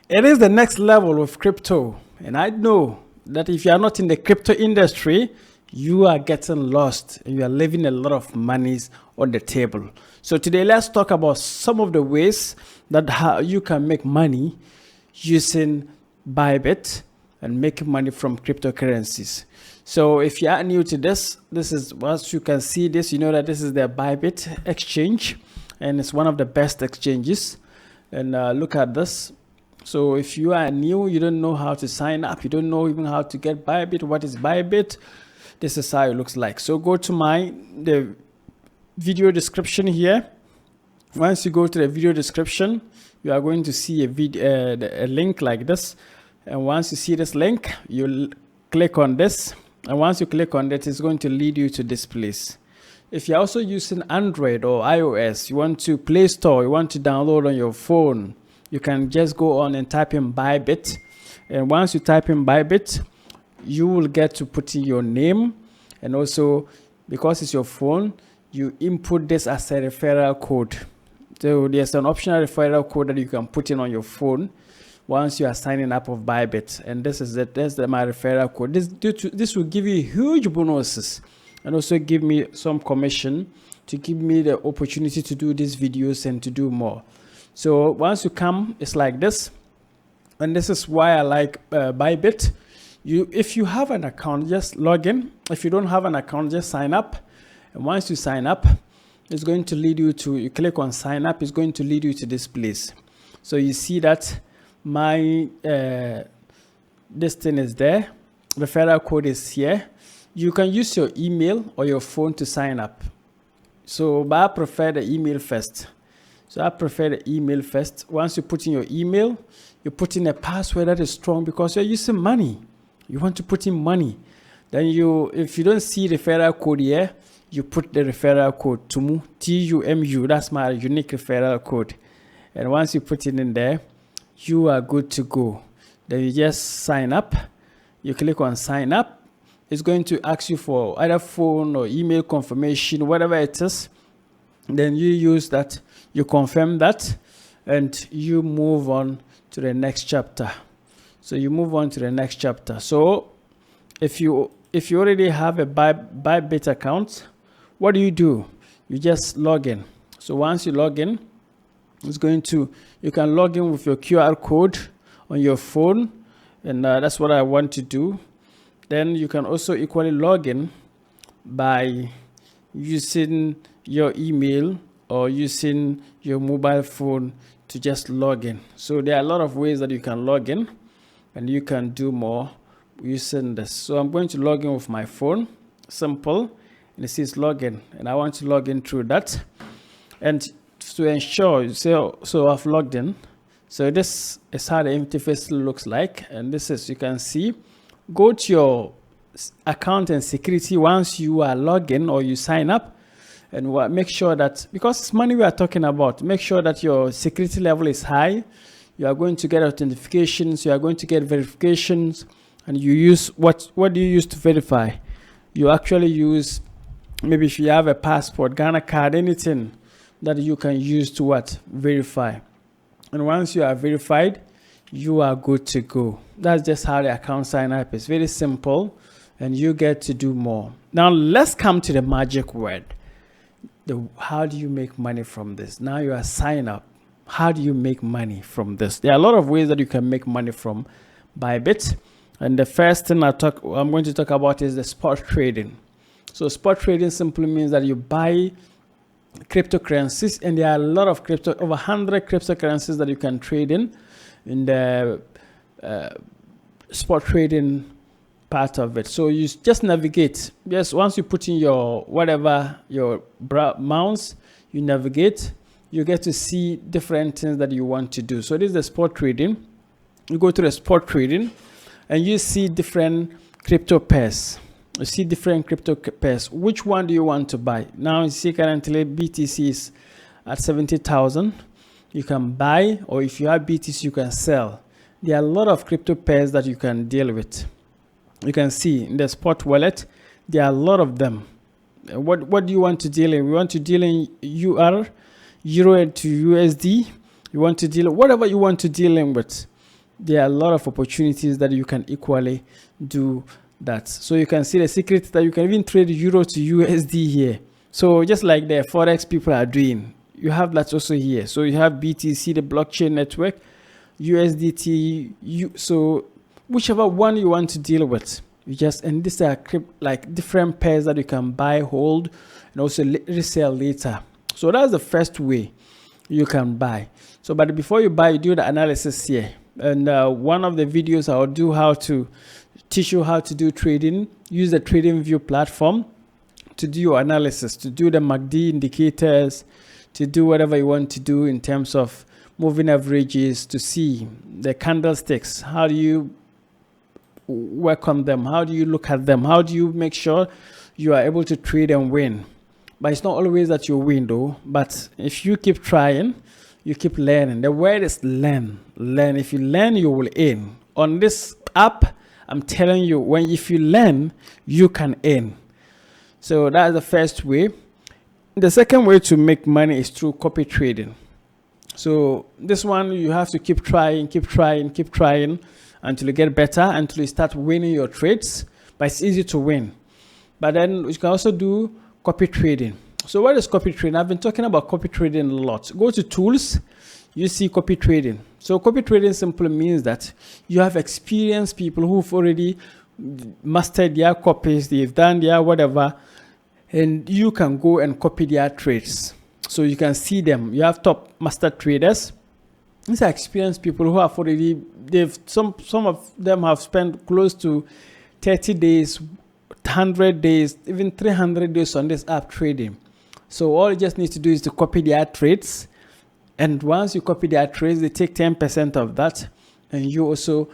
It is the next level of crypto. And I know that if you are not in the crypto industry, you are getting lost and you are leaving a lot of monies on the table. So today, let's talk about some of the ways that how you can make money using Bybit and making money from cryptocurrencies. So if you are new to this is, once you can see this, you know that this is the Bybit exchange, and it's one of the best exchanges. And look at this. So if you are new, you don't know how to sign up, you don't know even how to get Bybit, what is Bybit, this is how it looks like. So go to the video description here. Once you go to the video description, you are going to see a link like this. And once you see this link, you'll click on this. And once you click on it, it's going to lead you to this place. If you're also using Android or iOS, you want to Play Store, you want to download on your phone, you can just go on and type in Bybit. And once you type in Bybit, you will get to put in your name. And also, because it's your phone, you input this as a referral code. So there's an optional referral code that you can put in on your phone once you are signing up of Bybit. And this is my referral code. This will give you huge bonuses and also give me some commission to give me the opportunity to do these videos and to do more. So once you come, it's like this. And this is why I like Bybit. If you have an account, just log in. If you don't have an account, just sign up. And once you sign up, it's going to lead you to, you click on sign up, it's going to lead you to this place. So you see that my this thing is there, referral code is here. You can use your email or your phone to sign up. So but I prefer the email first. Once you put in your email, you put in a password that is strong because you're using money. You want to put in money. Then if you don't see referral code here, you put the referral code TUMU, TUMU. That's my unique referral code. And once you put it in there, you are good to go. Then you just sign up. You click on sign up. It's going to ask you for either phone or email confirmation, whatever it is. Then you use that, you confirm that, and you move on to the next chapter. So you move on to the next chapter. So if you already have a Bybit account, what do? You just log in. So once you log in, you can log in with your QR code on your phone, and that's what I want to do. Then you can also equally log in by using your email or using your mobile phone to just log in. So there are a lot of ways that you can log in, and you can do more using this. So I'm going to log in with my phone, simple, and it says login, and I want to log in through that. And to ensure, so I've logged in. So this is how the interface looks like, and this is, you can see, go to your account and security once you are logged in or you sign up, and make sure that, because it's money we are talking about, make sure that your security level is high. You are going to get authentications, you are going to get verifications, and you use, what do you use to verify? You actually use, maybe if you have a passport, Ghana card, anything that you can use to verify. And once you are verified, you are good to go. That's just how the account sign up is. Very simple, and you get to do more. Now let's come to the magic word. How do you make money from this? Now you are signed up. How do you make money from this? There are a lot of ways that you can make money from Bybit. And the first thing I'm going to talk about is the spot trading. So spot trading simply means that you buy cryptocurrencies, and there are a lot of over 100 cryptocurrencies that you can trade in the spot trading part of it. So you just navigate. Just once you put in your mouse, you navigate, you get to see different things that you want to do. So this is the spot trading. You go to the spot trading and you see different crypto pairs. You see different crypto pairs. Which one do you want to buy? Now you see currently BTC is at 70,000. You can buy, or if you have BTC, you can sell. There are a lot of crypto pairs that you can deal with. You can see in the spot wallet, there are a lot of them. What do you want to deal in? We want to deal in Euro to USD. You want to deal whatever you want to deal in with. there are a lot of opportunities that you can equally do that. So you can see the secret that you can even trade euro to USD here. So just like the forex people are doing, you have that also here. So you have BTC, the blockchain network, USDT. So whichever one you want to deal with, you just, and these are like different pairs that you can buy, hold, and also resell later. So that's the first way you can buy. So but before you buy, you do the analysis here. And one of the videos I'll do how to teach you how to do trading. Use the TradingView platform to do your analysis, to do the MACD indicators, to do whatever you want to do in terms of moving averages, to see the candlesticks. How do you work on them? How do you look at them? How do you make sure you are able to trade and win? But it's not always that you win though. But if you keep trying, you keep learning. The word is learn. Learn. If you learn, you will earn. On this app, I'm telling you, if you learn, you can earn. So that's the first way. The second way to make money is through copy trading. So this one, you have to keep trying until you get better, until you start winning your trades. But it's easy to win. But then you can also do copy trading. So what is copy trading? I've been talking about copy trading a lot. Go to tools, you see copy trading. So copy trading simply means that you have experienced people who've already mastered their copies, they've done their whatever, and you can go and copy their trades. So you can see them. You have top master traders. These are experienced people who have already, some of them have spent close to 30 days, 100 days, even 300 days on this app trading. So all you just need to do is to copy their trades. And once you copy their trades, they take 10% of that. And you also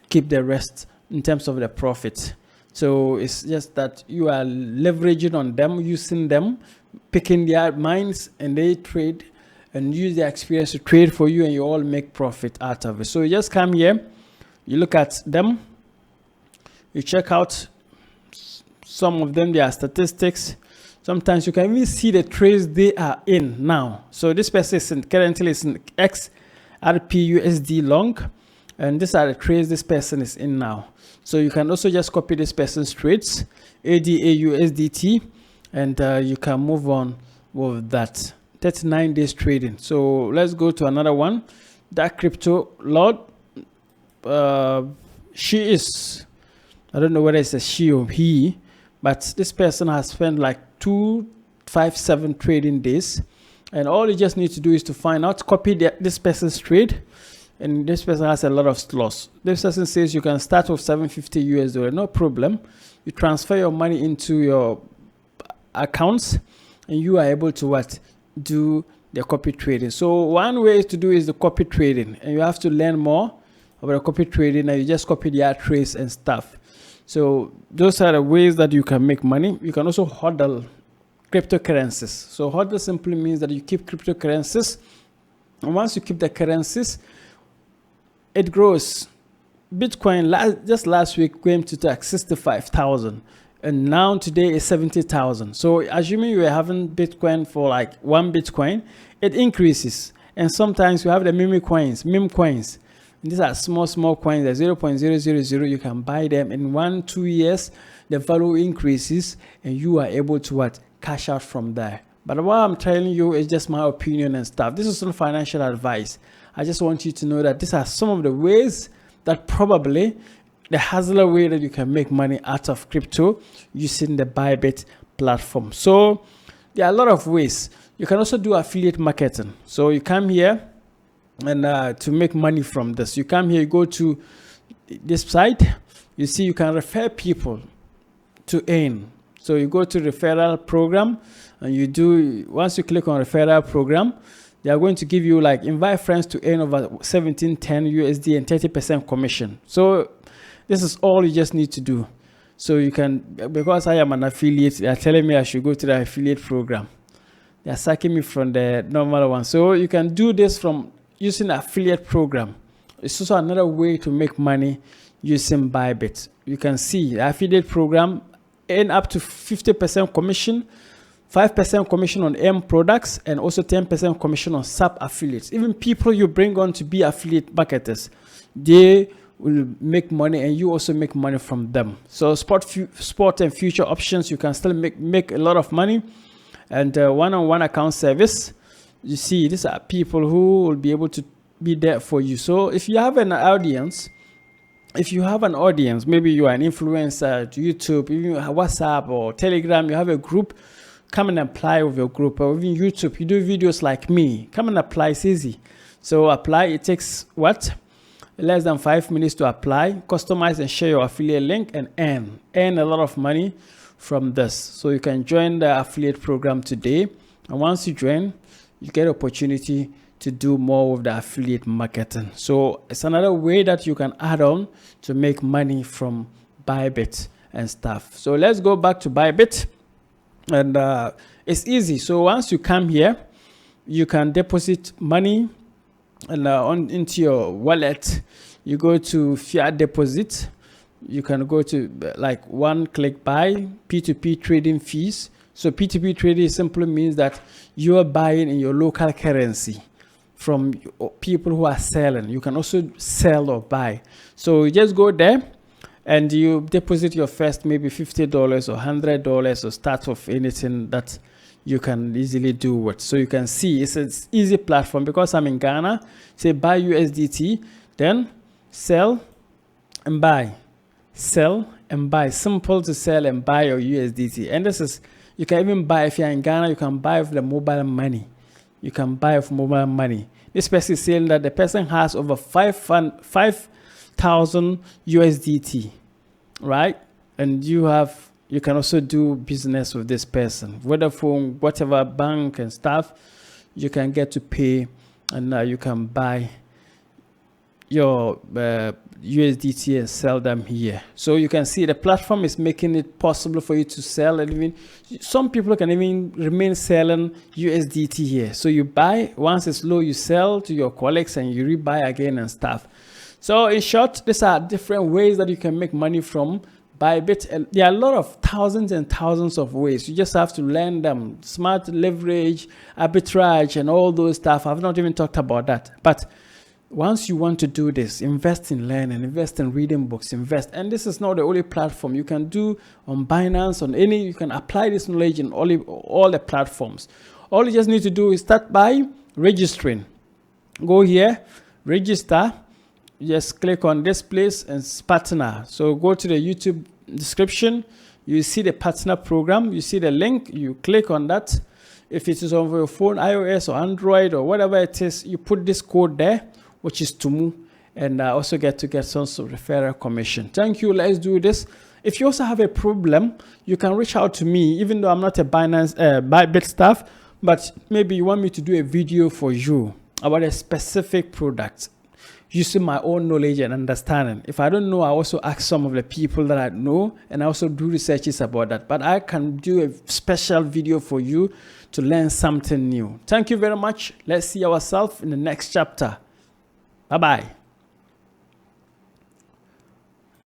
keep the rest in terms of the profit. So it's just that you are leveraging on them, using them, picking their minds, and they trade and use their experience to trade for you, and you all make profit out of it. So you just come here, you look at them, you check out some of them, their statistics. Sometimes you can even see the trades they are in now. So this person is currently is in XRP/USD long, and these are the trades this person is in now. So you can also just copy this person's trades, ADA/USDT, and you can move on with that. 39 days trading. So let's go to another one. That crypto lord, she is, I don't know whether it's a she or he, but this person has spent like 257 trading days, and all you just need to do is to find out, copy this person's trade, and this person has a lot of loss. This person says you can start with $750, no problem. You transfer your money into your accounts, and you are able to what? Do the copy trading. So one way to do is the copy trading, and you have to learn more about the copy trading, and you just copy their trades and stuff. So those are the ways that you can make money. You can also hodl cryptocurrencies. So hodl simply means that you keep cryptocurrencies, and once you keep the currencies, it grows. Bitcoin just last week came to like 65,000, and now today is 70,000. So assuming you were having Bitcoin for like 1 Bitcoin, it increases. And sometimes you have the meme coins. These are small coins, they're 0.000. You can buy them in 1-2 years. The value increases, and you are able to what? Cash out from there. But what I'm telling you is just my opinion and stuff. This is not financial advice. I just want you to know that these are some of the ways that probably the hustler way that you can make money out of crypto using the Bybit platform. So there are a lot of ways. You can also do affiliate marketing. So you come here, and to make money from this, you come here, you go to this site, you see you can refer people to earn. So you go to referral program, and you do, once you click on referral program, they are going to give you like invite friends to earn over 1710 USD and 30% commission. So this is all you just need to do. So you can, because I am an affiliate, they are telling me I should go to the affiliate program. They are sacking me from the normal one. So you can do this from using the affiliate program. It's also another way to make money using Bybit. You can see the affiliate program earn up to 50% commission 5% commission on M products, and also 10% commission on sub affiliates. Even people you bring on to be affiliate marketers, they will make money, and you also make money from them. So sport and future options, you can still make a lot of money. And one-on-one account service, you see, these are people who will be able to be there for you. So if you have an audience, maybe you are an influencer to YouTube, even WhatsApp or Telegram, you have a group, come and apply with your group. Or even YouTube, you do videos like me, come and apply. It's easy. So apply, it takes what? Less than 5 minutes to apply, customize and share your affiliate link, and earn a lot of money from this. So you can join the affiliate program today, and once you join, you get opportunity to do more with the affiliate marketing. So it's another way that you can add on to make money from Bybit and stuff. So let's go back to Bybit, and it's easy. So once you come here, you can deposit money and into your wallet. You go to fiat deposit. You can go to like one-click buy, P2P trading fees. So P2P trading simply means that you are buying in your local currency from people who are selling. You can also sell or buy. So you just go there and you deposit your first maybe $50 or $100 or start with anything that you can easily do it. So you can see it's an easy platform. Because I'm in Ghana, say buy USDT, then sell and buy. Sell and buy. Simple to sell and buy your USDT. And this is, you can even buy, if you're in Ghana, you can buy with the mobile money. You can buy with mobile money. This person is saying that the person has over 5,000 USDT, right? And you can also do business with this person. Vodafone, whatever bank and stuff, you can get to pay, and you can buy your USDT and sell them here. So you can see the platform is making it possible for you to sell, and even some people can even remain selling USDT here. So you buy, once it's low, you sell to your colleagues and you rebuy again and stuff. So in short, these are different ways that you can make money from Bybit. And there are a lot of thousands and thousands of ways. You just have to learn them. Smart leverage, arbitrage, and all those stuff. I've not even talked about that. But once you want to do this, invest in learning, invest in reading books, invest. And this is not the only platform. You can do on Binance, on any, you can apply this knowledge in all the platforms. All you just need to do is start by registering. Go here, register. Just click on this place and partner. So go to the YouTube description. You see the partner program. You see the link. You click on that. If it is on your phone, iOS or Android or whatever it is, you put this code there, which is TUMU, and also get some sort of referral commission. Thank you. Let's do this. If you also have a problem, you can reach out to me, even though I'm not a Bybit staff, but maybe you want me to do a video for you about a specific product using my own knowledge and understanding. If I don't know, I also ask some of the people that I know, and I also do researches about that. But I can do a special video for you to learn something new. Thank you very much. Let's see ourselves in the next chapter. Bye-bye.